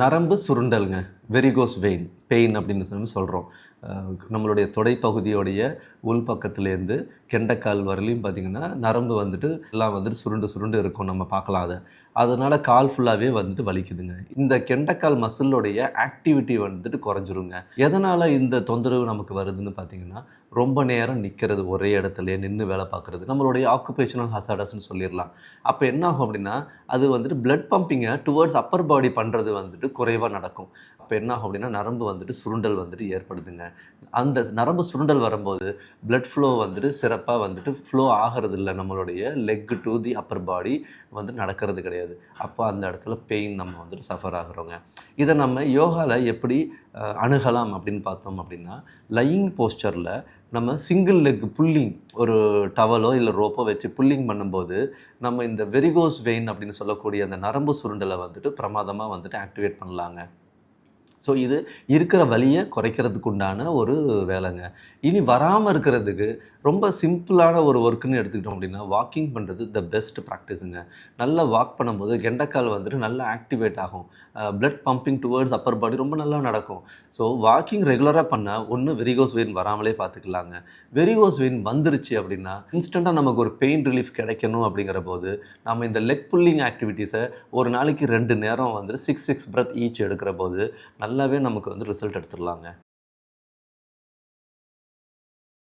நரம்பு சுருண்டல்ங்க. Varicose vein pain அப்படின்னு சொல்றோம். நம்மளுடைய தொடைப்பகுதியோடைய உள்பக்கத்துலேருந்து கெண்டைக்கால் வரலையும் பார்த்தீங்கன்னா, நரம்பு வந்துட்டு எல்லாம் வந்துட்டு சுருண்டு சுருண்டு இருக்கும். நம்ம பார்க்கலாம் அத. அதனால கால் ஃபுல்லாவே வந்துட்டு வலிக்குதுங்க. இந்த கெண்டைக்கால் மசிலோடைய ஆக்டிவிட்டி வந்துட்டு குறைஞ்சிருங்க. எதனால இந்த தொந்தரவு நமக்கு வருதுன்னு பார்த்தீங்கன்னா, ரொம்ப நேரம் நிக்கிறது. ஒரே இடத்துலயே நின்னு வேலை பார்க்குறது. நம்மளுடைய ஆக்குபேஷனல் ஹசார்டஸ்ன்னு சொல்லிறலாம். அப்ப என்ன ஆகும் அப்படின்னா, அது வந்துட்டு பிளட் பம்பிங்க டுவர்ட்ஸ் அப்பர் பாடி பண்றது வந்துட்டு குறைவா நடக்கும். அப்ப என்ன ஆகும் அப்படின்னா, நரம்பு வந்துட்டு சுருண்டல் வந்துட்டு ஏற்படுதுங்க. அந்த நரம்பு சுருண்டல் வரும்போது, பிளட் ஃப்ளோ வந்துட்டு சிறப்பா வந்துட்டு ஃப்ளோ ஆகறதில்ல. நம்மளுடைய லெக் டூ தி அப்பர் பாடி வந்து நடக்கிறது கிடையாது. அப்போ அந்த இடத்துல பெயின் நம்ம வந்துட்டு சஃபர் ஆகுறோங்க. இத நம்ம யோகால எப்படி அணுகலாம் அப்படின்னு பார்த்தோம் அப்படின்னா, லையிங் போஸ்சர்ல நம்ம சிங்கிள் லெக் புல்லிங் ஒரு டவலோ இல்ல ரோப்போ வச்சு புல்லிங் பண்ணும்போது, நம்ம இந்த வெரிகோஸ் வெயின் அப்படின்னு சொல்லக்கூடிய அந்த நரம்பு சுருண்டல வந்துட்டு பிரமாதமா வந்துட்டு ஆக்டிவேட் பண்ணலாங்க. ஸோ இது இருக்கிற வலிய குறைக்கிறதுக்கு உண்டான ஒரு வேலைங்க. இனி வராம இருக்கிறதுக்கு ரொம்ப சிம்பிளான ஒரு ஒர்க்குன்னு எடுத்துக்கிட்டோம் அப்படின்னா, வாக்கிங் பண்ணுறது த பெஸ்ட் ப்ராக்டிஸுங்க. நல்லா வாக் பண்ணும்போது கெண்டைக்கால் வந்துட்டு நல்லா ஆக்டிவேட் ஆகும். பிளட் பம்பிங் டுவர்ட்ஸ் அப்பர் பாடி ரொம்ப நல்லா நடக்கும். ஸோ வாக்கிங் ரெகுலரா பண்ணா ஒண்ணு வெரிகோஸ் வெயின் வராமலே பார்த்துக்கலாங்க. வெரிகோஸ் வெயின் வந்துருச்சு அப்படின்னா, இன்ஸ்டன்ட்டா நமக்கு ஒரு பெயின் ரிலீஃப் கிடைக்கணும் அப்படிங்கிற போது, நம்ம இந்த லெக் புல்லிங் ஆக்டிவிட்டீஸ ஒரு நாளைக்கு 2 நேரம் வந்துட்டு 6 பிரத் ஈச் எடுக்கிற போது நல்லாவே நமக்கு வந்து ரிசல்ட் எடுத்துடலாங்க.